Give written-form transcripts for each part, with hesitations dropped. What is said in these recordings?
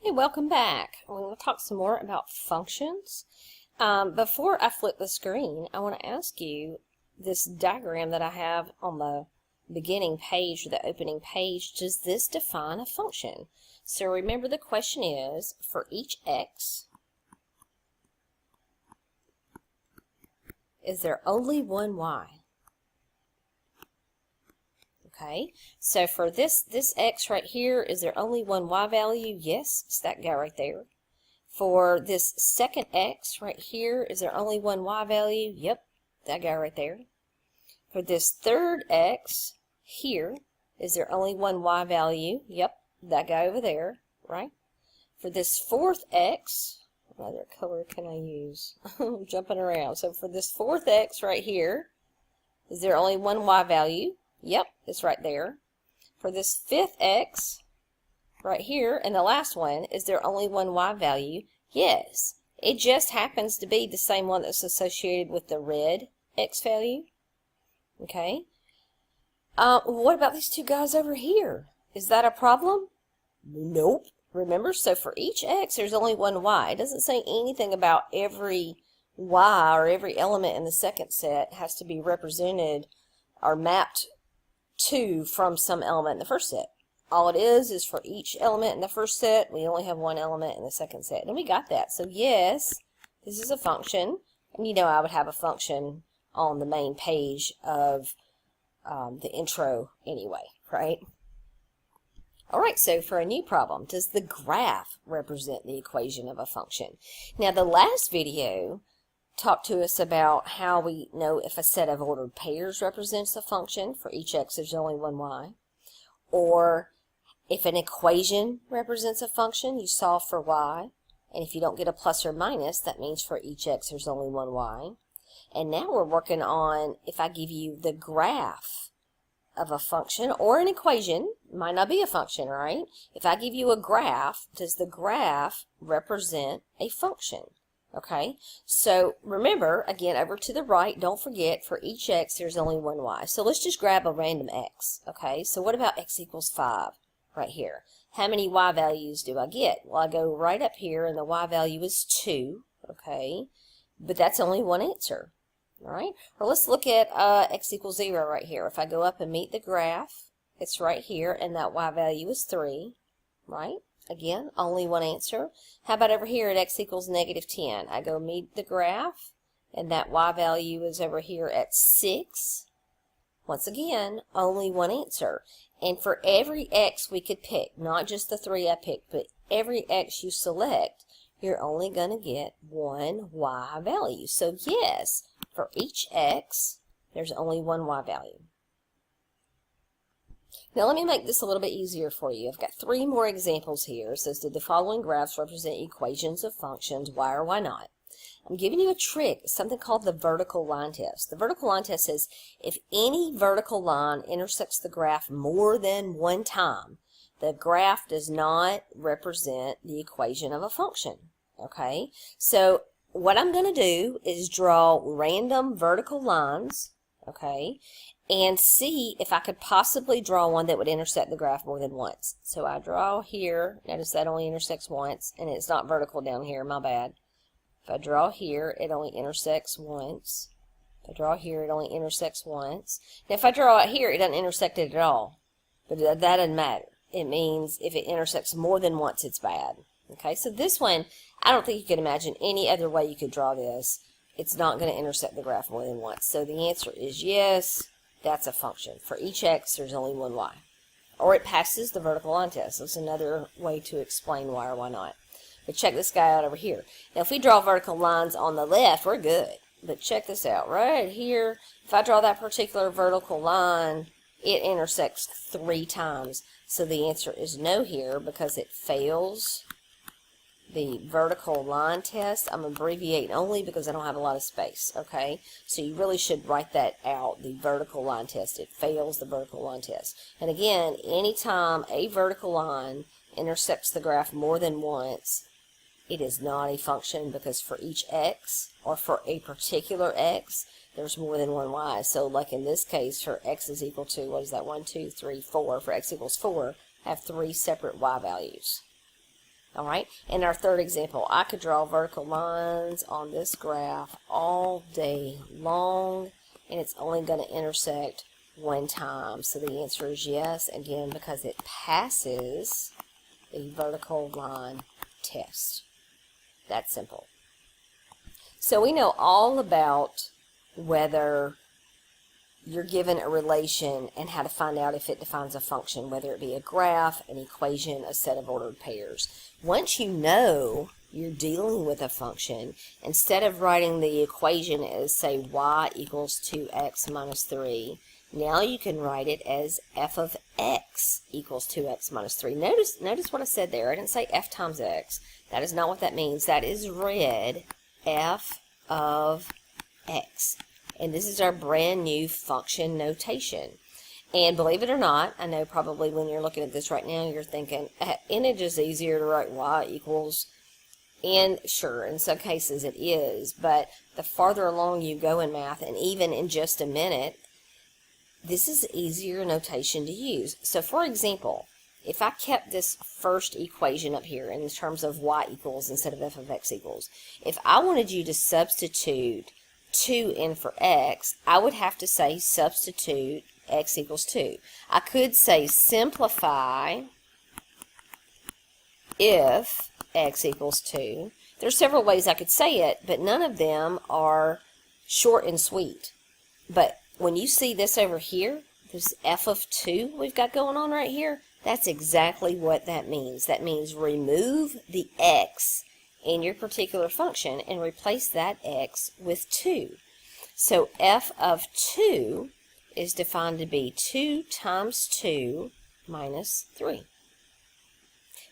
Hey, welcome back. We're going to talk some more about functions. Before I flip the screen, I want to ask you this diagram that I have on the beginning page or the opening page. Does this define a function? So remember, the question is, for each x, is there only one y? Okay, so for this x right here, is there only one y value? Yes, it's that guy right there. For this second x right here, is there only one y value? Yep, that guy right there. For this third x here, is there only one y value? Yep, that guy over there, right? For this fourth x, what other color can I use? I'm jumping around. So for this fourth x right here, is there only one y value? Yep, it's right there. For this fifth x right here, and the last one, is there only one y value? Yes. It just happens to be the same one that's associated with the red x value. Okay. What about these two guys over here? Is that a problem? Nope. Remember, so for each x, there's only one y. It doesn't say anything about every y or every element in the second set has to be represented or mapped to from some element in the first set. All it is for each element in the first set, we only have one element in the second set. And we got that. So yes, this is a function. And you know I would have a function on the main page of the intro anyway, right? All right, so for a new problem, does the graph represent the equation of a function? Now, the last video talked to us about how we know if a set of ordered pairs represents a function. For each x, there's only one y. Or if an equation represents a function, you solve for y. And if you don't get a plus or minus, that means for each x, there's only one y. And now we're working on if I give you the graph of a function or an equation, might not be a function, right? If I give you a graph, does the graph represent a function? Okay, so remember, again, over to the right, don't forget, for each x, there's only one y. So let's just grab a random x, okay? So what about x equals 5 right here? How many y values do I get? Well, I go right up here, and the y value is 2, okay? But that's only one answer, all right? Or let's look at x equals 0 right here. If I go up and meet the graph, it's right here, and that y value is 3, right? Again, only one answer. How about over here at x equals -10? I go meet the graph, and that y value is over here at 6. Once again, only one answer. And for every x we could pick, not just the 3 I picked, but every x you select, you're only going to get one y value. So yes, for each x, there's only one y value. Now let me make this a little bit easier for you. I've got 3 more examples here. It says, did the following graphs represent equations of functions, why or why not? I'm giving you a trick, something called the vertical line test. The vertical line test says if any vertical line intersects the graph more than one time, the graph does not represent the equation of a function. Okay, so what I'm going to do is draw random vertical lines, okay, and see if I could possibly draw one that would intersect the graph more than once. So I draw here, notice that only intersects once, and it's not vertical down here, my bad. If I draw here, it only intersects once. If I draw here, it only intersects once. Now if I draw out here, it doesn't intersect it at all, but that doesn't matter. It means if it intersects more than once, it's bad. Okay, so this one, I don't think you can imagine any other way you could draw this. It's not going to intersect the graph more than once. So the answer is yes. That's a function. For each x, there's only one y. Or it passes the vertical line test. That's another way to explain why or why not. But check this guy out over here. Now, if we draw vertical lines on the left, we're good. But check this out. Right here, if I draw that particular vertical line, it intersects 3 times. So the answer is no here because it fails the vertical line test. I'm abbreviating only because I don't have a lot of space, okay? So you really should write that out, the vertical line test. It fails the vertical line test. And again, anytime a vertical line intersects the graph more than once, it is not a function because for each x, or for a particular x, there's more than one y. So like in this case, for x is equal to, what is that, 1, 2, 3, 4. For x equals 4, I have 3 separate y values. All right, in our third example, I could draw vertical lines on this graph all day long, and it's only going to intersect one time. So the answer is yes, again, because it passes the vertical line test. That's simple. So we know all about whether you're given a relation and how to find out if it defines a function, whether it be a graph, an equation, a set of ordered pairs. Once you know you're dealing with a function, instead of writing the equation as, say, y equals 2x minus 3, now you can write it as f of x equals 2x minus 3. Notice what I said there. I didn't say f times x. That is not what that means. That is read f of x. And this is our brand new function notation. And believe it or not, I know probably when you're looking at this right now, you're thinking, isn't it just easier to write y equals? And sure, in some cases it is, but the farther along you go in math, and even in just a minute, this is easier notation to use. So for example, if I kept this first equation up here in terms of y equals instead of f of x equals, if I wanted you to substitute 2 in for x, I would have to say substitute x equals 2. I could say simplify if x equals 2. There's several ways I could say it, but none of them are short and sweet. But when you see this over here, this f of 2 we've got going on right here, that's exactly what that means. That means remove the x in your particular function and replace that x with 2. So f of 2 is defined to be 2 times 2 minus 3.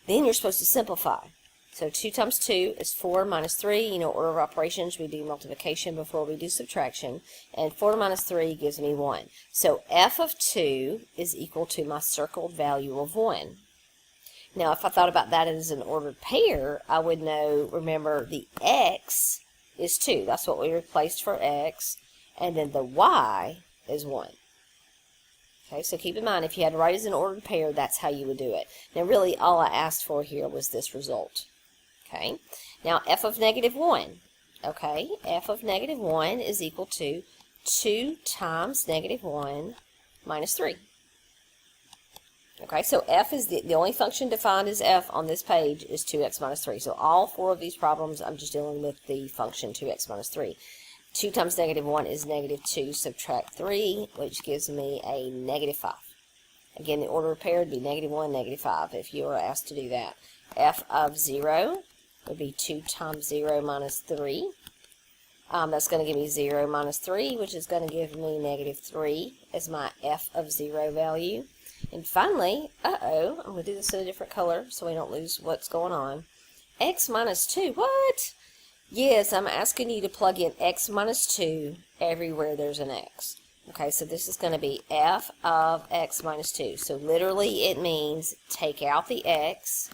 Then you're supposed to simplify. So 2 times 2 is 4 minus 3. You know, order of operations, we do multiplication before we do subtraction. And 4 minus 3 gives me 1. So f of 2 is equal to my circled value of 1. Now, if I thought about that as an ordered pair, I would know, remember, the x is 2. That's what we replaced for x. And then the y is 1. Okay, so keep in mind, if you had to write as an ordered pair, that's how you would do it. Now, really, all I asked for here was this result. Okay, now f of negative 1. Okay, f of negative 1 is equal to 2 times negative 1 minus 3. Okay, so f is the only function defined as f on this page is 2x minus 3. So all 4 of these problems, I'm just dealing with the function 2x minus 3. 2 times negative 1 is negative 2, subtract 3, which gives me a negative 5. Again, the order of pair would be negative 1, negative 5 if you were asked to do that. F of 0 would be 2 times 0 minus 3. That's going to give me 0 minus 3, which is going to give me negative 3 as my f of 0 value. And finally, I'm going to do this in a different color so we don't lose what's going on. X minus 2, what? Yes, I'm asking you to plug in x minus 2 everywhere there's an x. Okay, so this is going to be f of x minus 2. So literally it means take out the x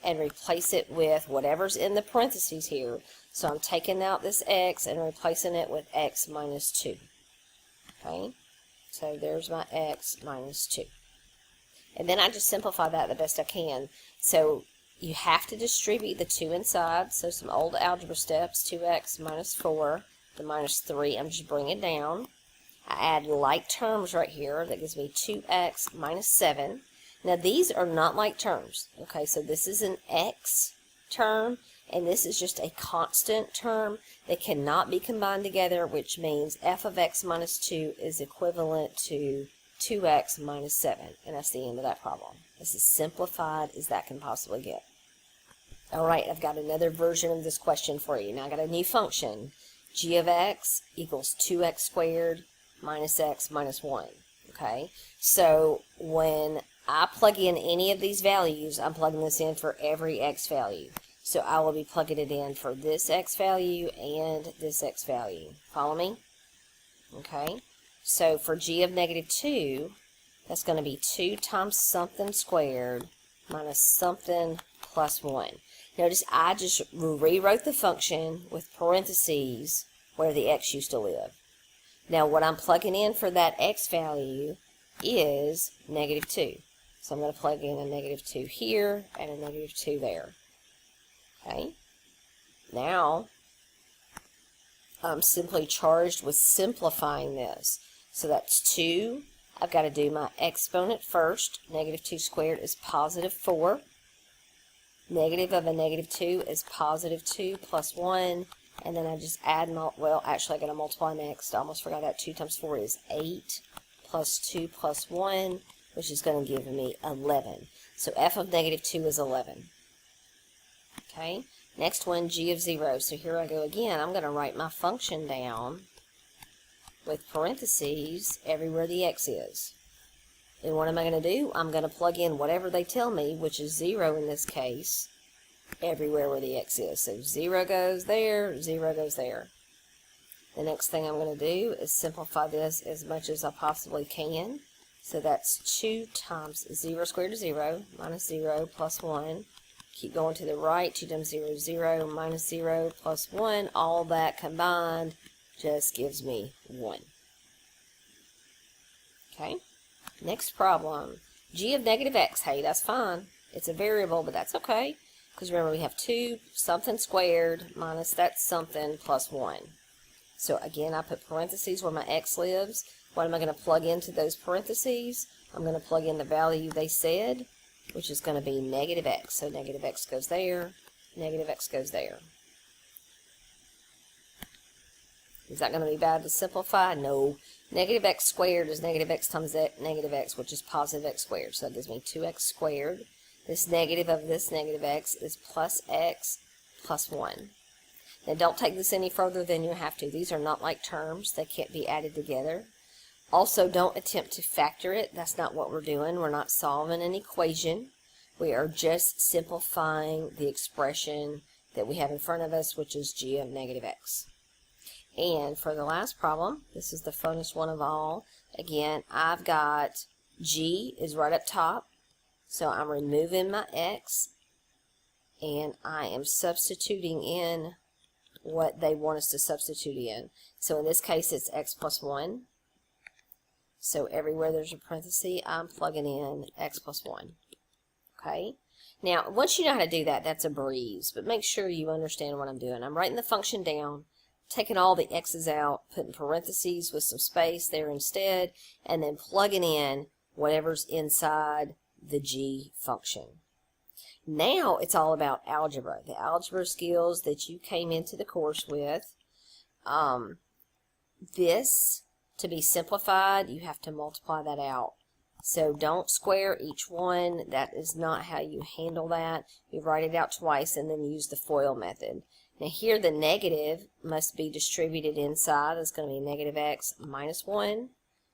and replace it with whatever's in the parentheses here. So I'm taking out this x and replacing it with x minus 2. Okay, so there's my x minus 2. And then I just simplify that the best I can. So you have to distribute the 2 inside. So some old algebra steps, 2x minus 4, the minus 3, I'm just bringing it down. I add like terms right here. That gives me 2x minus 7. Now these are not like terms. Okay, so this is an x term, and this is just a constant term. They cannot be combined together, which means f of x minus 2 is equivalent to 2x minus 7. And that's the end of that problem. It's as simplified as that can possibly get. Alright, I've got another version of this question for you. Now I got a new function. G of x equals 2x squared minus x minus 1. Okay, so when I plug in any of these values, I'm plugging this in for every x value. So I will be plugging it in for this x value and this x value. Follow me? Okay, so for g of negative 2, that's going to be 2 times something squared minus something plus 1. Notice I just rewrote the function with parentheses where the x used to live. Now what I'm plugging in for that x value is negative 2. So I'm going to plug in a negative 2 here and a negative 2 there. Okay, now I'm simply charged with simplifying this. So that's 2. I've got to do my exponent first. Negative 2 squared is positive 4. Negative of a negative 2 is positive 2 plus 1. And then I just add, well, actually I got to multiply next. I almost forgot that. 2 times 4 is 8 plus 2 plus 1, which is going to give me 11. So f of negative 2 is 11. Okay, next one, g of 0. So here I go again. I'm going to write my function down with parentheses everywhere the x is. And what am I going to do? I'm going to plug in whatever they tell me, which is 0 in this case, everywhere where the x is. So 0 goes there, 0 goes there. The next thing I'm going to do is simplify this as much as I possibly can. So that's 2 times 0 squared is 0, minus 0 plus 1. Keep going to the right. 2 times 0 is 0, minus 0 plus 1. All that combined just gives me 1. Okay, next problem. G of negative x. Hey, that's fine. It's a variable, but that's okay. Because remember, we have 2 something squared minus that something plus 1. So again, I put parentheses where my x lives. What am I going to plug into those parentheses? I'm going to plug in the value they said, which is going to be negative x. So negative x goes there, negative x goes there. Is that going to be bad to simplify? No. Negative x squared is negative x times negative x, which is positive x squared. So that gives me 2x squared. This negative of this negative x is plus x plus 1. Now don't take this any further than you have to. These are not like terms. They can't be added together. Also, don't attempt to factor it. That's not what we're doing. We're not solving an equation. We are just simplifying the expression that we have in front of us, which is g of negative x. And for the last problem, this is the funnest one of all. Again, I've got g is right up top. So I'm removing my x, and I am substituting in what they want us to substitute in. So in this case, it's x plus 1. So everywhere there's a parenthesis, I'm plugging in x plus 1. Okay? Now, once you know how to do that, that's a breeze. But make sure you understand what I'm doing. I'm writing the function down, taking all the x's out, putting parentheses with some space there instead, and then plugging in whatever's inside the g function. Now it's all about algebra. The algebra skills that you came into the course with. This, to be simplified, you have to multiply that out. So don't square each one. That is not how you handle that. You write it out twice and then use the FOIL method. Now here the negative must be distributed inside. It's going to be negative x minus 1.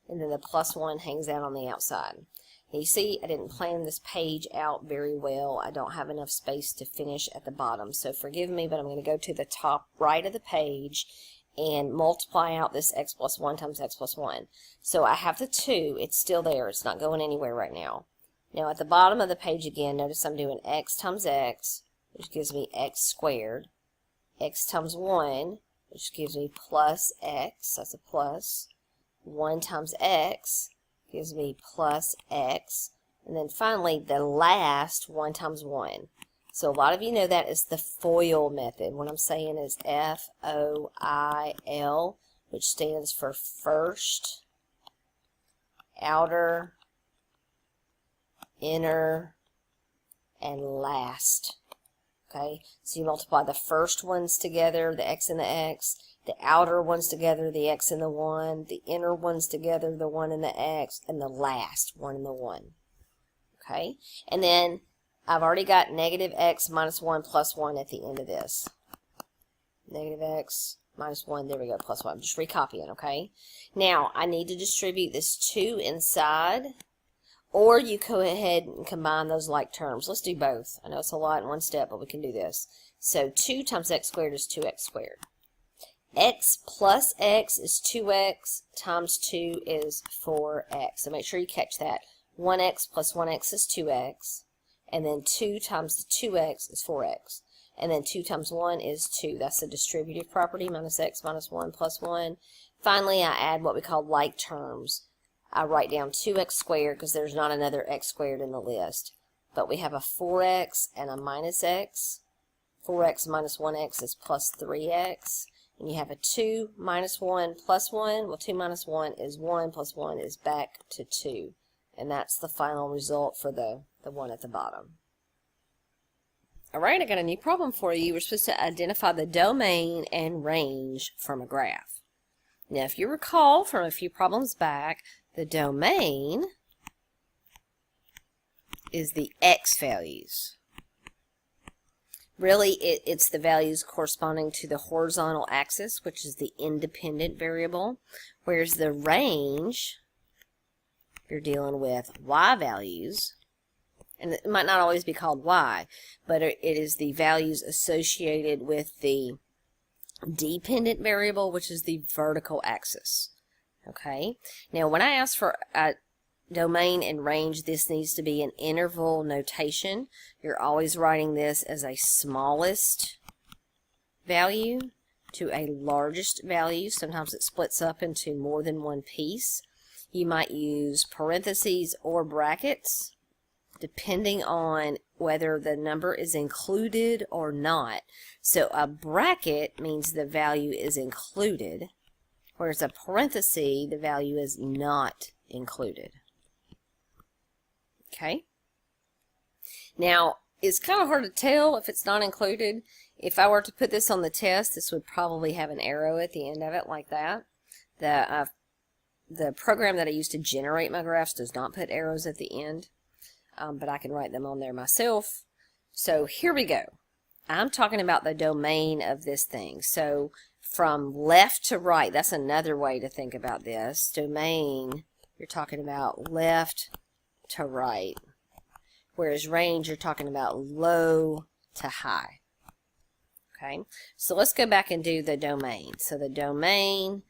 And then the plus 1 hangs out on the outside. Now you see, I didn't plan this page out very well. I don't have enough space to finish at the bottom. So forgive me, but I'm going to go to the top right of the page and multiply out this x plus 1 times x plus 1. So I have the 2. It's still there. It's not going anywhere right now. Now at the bottom of the page again, notice I'm doing x times x, which gives me x squared. X times 1, which gives me plus x. That's a plus. 1 times x gives me plus x. And then finally, the last 1 times 1. So a lot of you know that is the FOIL method. What I'm saying is F-O-I-L, which stands for first, outer, inner, and last. Okay, so you multiply the first ones together, the x and the x, the outer ones together, the x and the 1, the inner ones together, the 1 and the x, and the last 1 and the 1. Okay, and then I've already got negative x minus 1 plus 1 at the end of this. Negative x minus 1, there we go, plus 1. I'm just recopying, okay? Now, I need to distribute this 2 inside, or you go ahead and combine those like terms. Let's do both. I know it's a lot in one step, but we can do this. So 2 times x squared is 2x squared. X plus x is 2x times 2 is 4x. So make sure you catch that. 1x plus 1x is 2x. And then 2 times the 2x is 4x. And then 2 times 1 is 2. That's the distributive property, minus x minus 1 plus 1. Finally, I add what we call like terms. I write down 2x squared because there's not another x squared in the list. But we have a 4x and a minus x. 4x minus 1x is plus 3x. And you have a 2 minus 1 plus 1. Well, 2 minus 1 is 1 plus 1 is back to 2. And that's the final result for the one at the bottom. Alright, I got a new problem for you. We're supposed to identify the domain and range from a graph. Now, if you recall from a few problems back, the domain is the x values. Really, it's the values corresponding to the horizontal axis, which is the independent variable, whereas the range, you're dealing with y values, and it might not always be called y, but it is the values associated with the dependent variable, which is the vertical axis. Okay, now when I ask for a domain and range, this needs to be an interval notation. You're always writing this as a smallest value to a largest value. Sometimes it splits up into more than one piece. You might use parentheses or brackets depending on whether the number is included or not. So a bracket means the value is included, whereas a parenthesis, the value is not included. Okay? Now, it's kind of hard to tell if it's not included. If I were to put this on the test, this would probably have an arrow at the end of it like that. The program that I use to generate my graphs does not put arrows at the end, but I can write them on there myself. So here we go. I'm talking about the domain of this thing. So from left to right, that's another way to think about this. Domain, you're talking about left to right, whereas range, you're talking about low to high. Okay, so let's go back and do the domain. So the domain,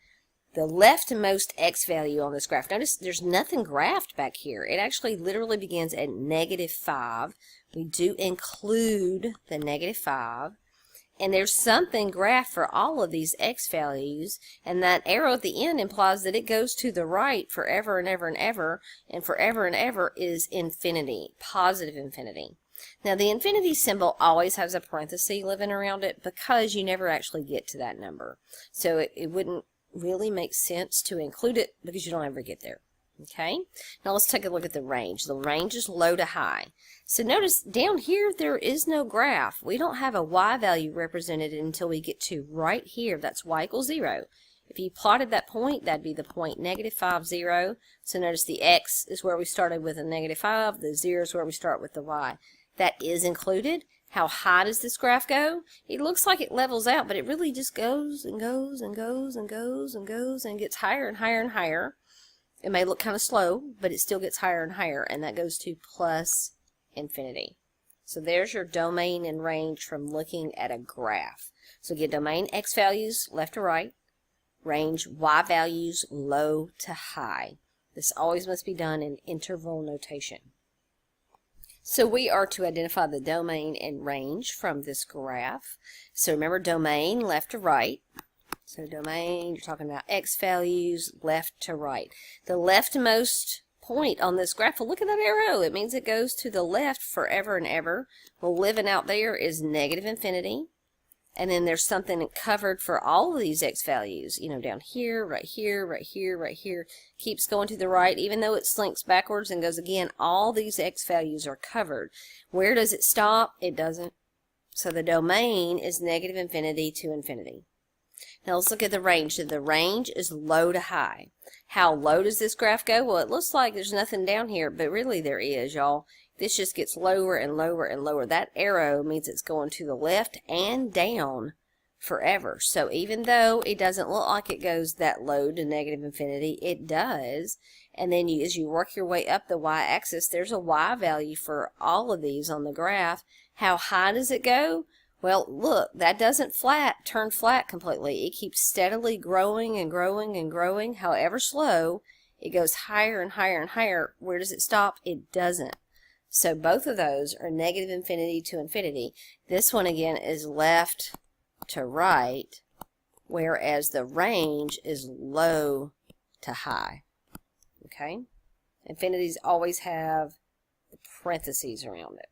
the leftmost x value on this graph, notice there's nothing graphed back here. It actually literally begins at -5. We do include the -5. And there's something graphed for all of these x values, and that arrow at the end implies that it goes to the right forever and ever and ever, and forever and ever is infinity, positive infinity. Now the infinity symbol always has a parenthesis living around it because you never actually get to that number. So it wouldn't really make sense to include it because you don't ever get there. Okay, now let's take a look at the range. The range is low to high. So notice down here there is no graph. We don't have a y value represented until we get to right here. That's y equals 0. If you plotted that point, that'd be the point -5, 0. So notice the x is where we started with a -5. The 0 is where we start with the y. That is included. How high does this graph go? It looks like it levels out, but it really just goes and goes and goes and goes and goes and gets higher and higher and higher. It may look kind of slow, but it still gets higher and higher, and that goes to plus infinity. So there's your domain and range from looking at a graph. So get domain x values left to right, range y values low to high. This always must be done in interval notation. So we are to identify the domain and range from this graph. So remember, domain left to right. So domain, you're talking about x values left to right. The leftmost point on this graph, well, look at that arrow. It means it goes to the left forever and ever. Well, living out there is negative infinity. And then there's something covered for all of these x values. You know, down here, right here, right here, right here. Keeps going to the right. Even though it slinks backwards and goes again, all these x values are covered. Where does it stop? It doesn't. So the domain is negative infinity to infinity. Now let's look at the range. So the range is low to high. How low does this graph go? Well, it looks like there's nothing down here, but really there is, y'all. This just gets lower and lower and lower. That arrow means it's going to the left and down forever. So even though it doesn't look like it goes that low to negative infinity, it does. And then as you work your way up the y-axis, there's a y value for all of these on the graph. How high does it go? Well, look, that doesn't turn flat completely. It keeps steadily growing and growing and growing. However slow, it goes higher and higher and higher. Where does it stop? It doesn't. So both of those are negative infinity to infinity. This one, again, is left to right, whereas the range is low to high. Okay? Infinities always have the parentheses around it.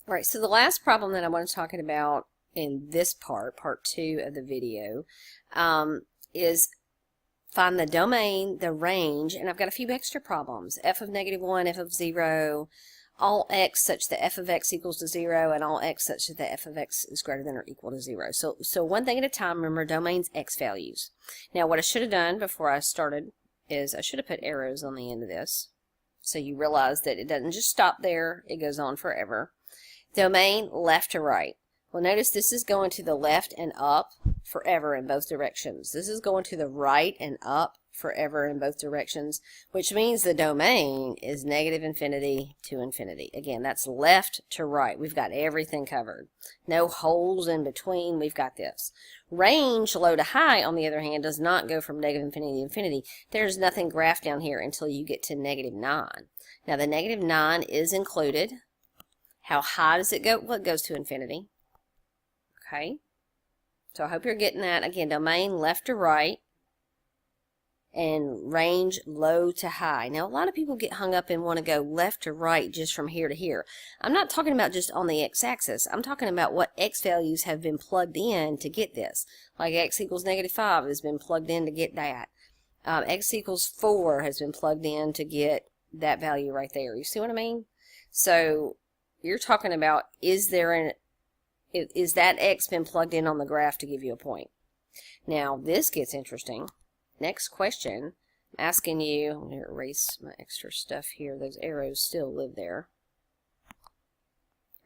All right, so the last problem that I want to talk about in this part 2 of the video, is find the domain, the range, and I've got a few extra problems. F of -1, f of 0, all x such that f of x equals to 0, and all x such that f of x is greater than or equal to 0. So one thing at a time, remember domain's x values. Now what I should have done before I started is I should have put arrows on the end of this, so you realize that it doesn't just stop there, it goes on forever. Domain left to right. Well, notice this is going to the left and up forever in both directions. This is going to the right and up forever in both directions, which means the domain is -infinity to infinity. Again, that's left to right. We've got everything covered. No holes in between. We've got this. Range, low to high, on the other hand, does not go from -infinity to infinity. There's nothing graphed down here until you get to -9. Now, the -9 is included. How high does it go? Well, it goes to infinity. Okay. So I hope you're getting that. Again, domain left to right and range low to high. Now, a lot of people get hung up and want to go left to right just from here to here. I'm not talking about just on the x-axis. I'm talking about what x values have been plugged in to get this. Like x equals -5 has been plugged in to get that. X equals 4 has been plugged in to get that value right there. You see what I mean? So you're talking about, is that x been plugged in on the graph to give you a point? Now, this gets interesting. Next question, I'm asking you, I'm going to erase my extra stuff here. Those arrows still live there.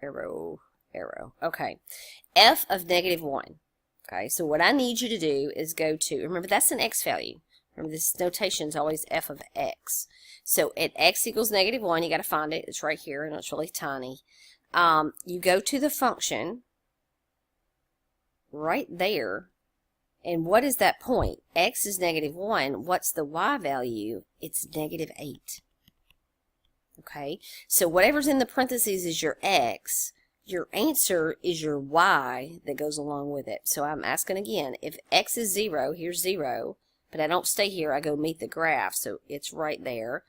Arrow. Okay. F of -1. Okay, so what I need you to do is go to, remember that's an x value. Remember this notation is always f of x. So at x equals -1, you got to find it. It's right here, and it's really tiny. You go to the function right there, and what is that point? X is -1. What's the y value? It's -8. Okay, so whatever's in the parentheses is your x. Your answer is your y that goes along with it. So I'm asking again, if x is 0, here's 0, but I don't stay here, I go meet the graph, so it's right there.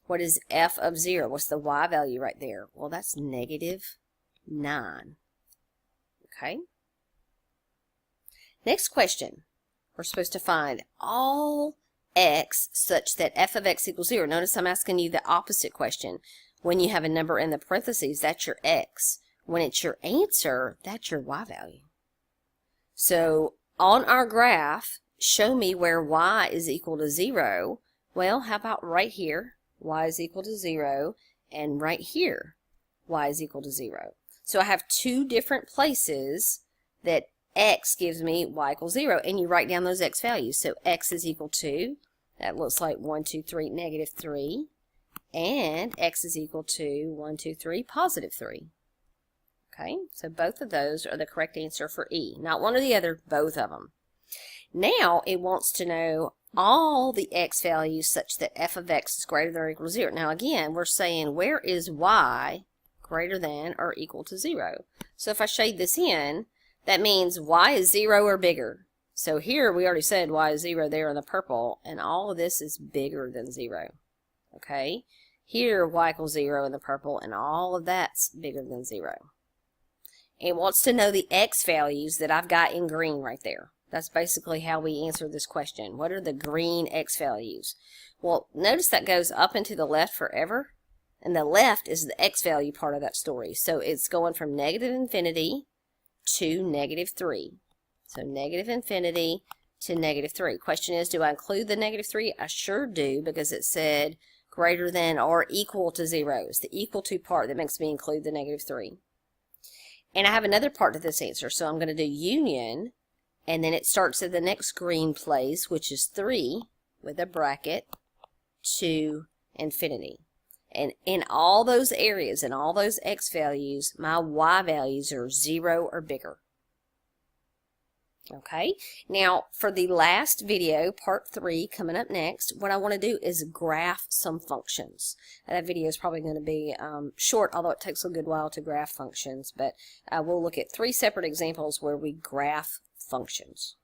What is f of 0? What's the y value right there? Well, that's -9. Okay. Next question. We're supposed to find all x such that f of x equals 0. Notice I'm asking you the opposite question. When you have a number in the parentheses, that's your x. When it's your answer, that's your y value. So on our graph, show me where y is equal to 0. Well, how about right here? Y is equal to 0, and right here, y is equal to 0. So I have two different places that x gives me y equals 0, and you write down those x values. So x is equal to, that looks like 1, 2, 3, -3, and x is equal to 1, 2, 3, +3. Okay, so both of those are the correct answer for E. Not one or the other, both of them. Now it wants to know all the x values such that f of x is greater than or equal to 0. Now again, we're saying where is y greater than or equal to 0? So if I shade this in, that means y is 0 or bigger. So here we already said y is 0 there in the purple, and all of this is bigger than 0. Okay? Here y equals 0 in the purple, and all of that's bigger than 0. It wants to know the x values that I've got in green right there. That's basically how we answer this question. What are the green x values? Well, notice that goes up and to the left forever, and the left is the x value part of that story. So it's going from -infinity to -3. So -infinity to -3. Question is, do I include the -3? I sure do, because it said greater than or equal to 0. It's the equal to part that makes me include the -3. And I have another part to this answer, so I'm going to do union, and then it starts at the next green place, which is 3, with a bracket, to infinity. And in all those areas, in all those x values, my y values are 0 or bigger. Okay, now for the last video, part 3, coming up next, what I want to do is graph some functions. That video is probably going to be short, although it takes a good while to graph functions, but we'll look at 3 separate examples where we graph functions.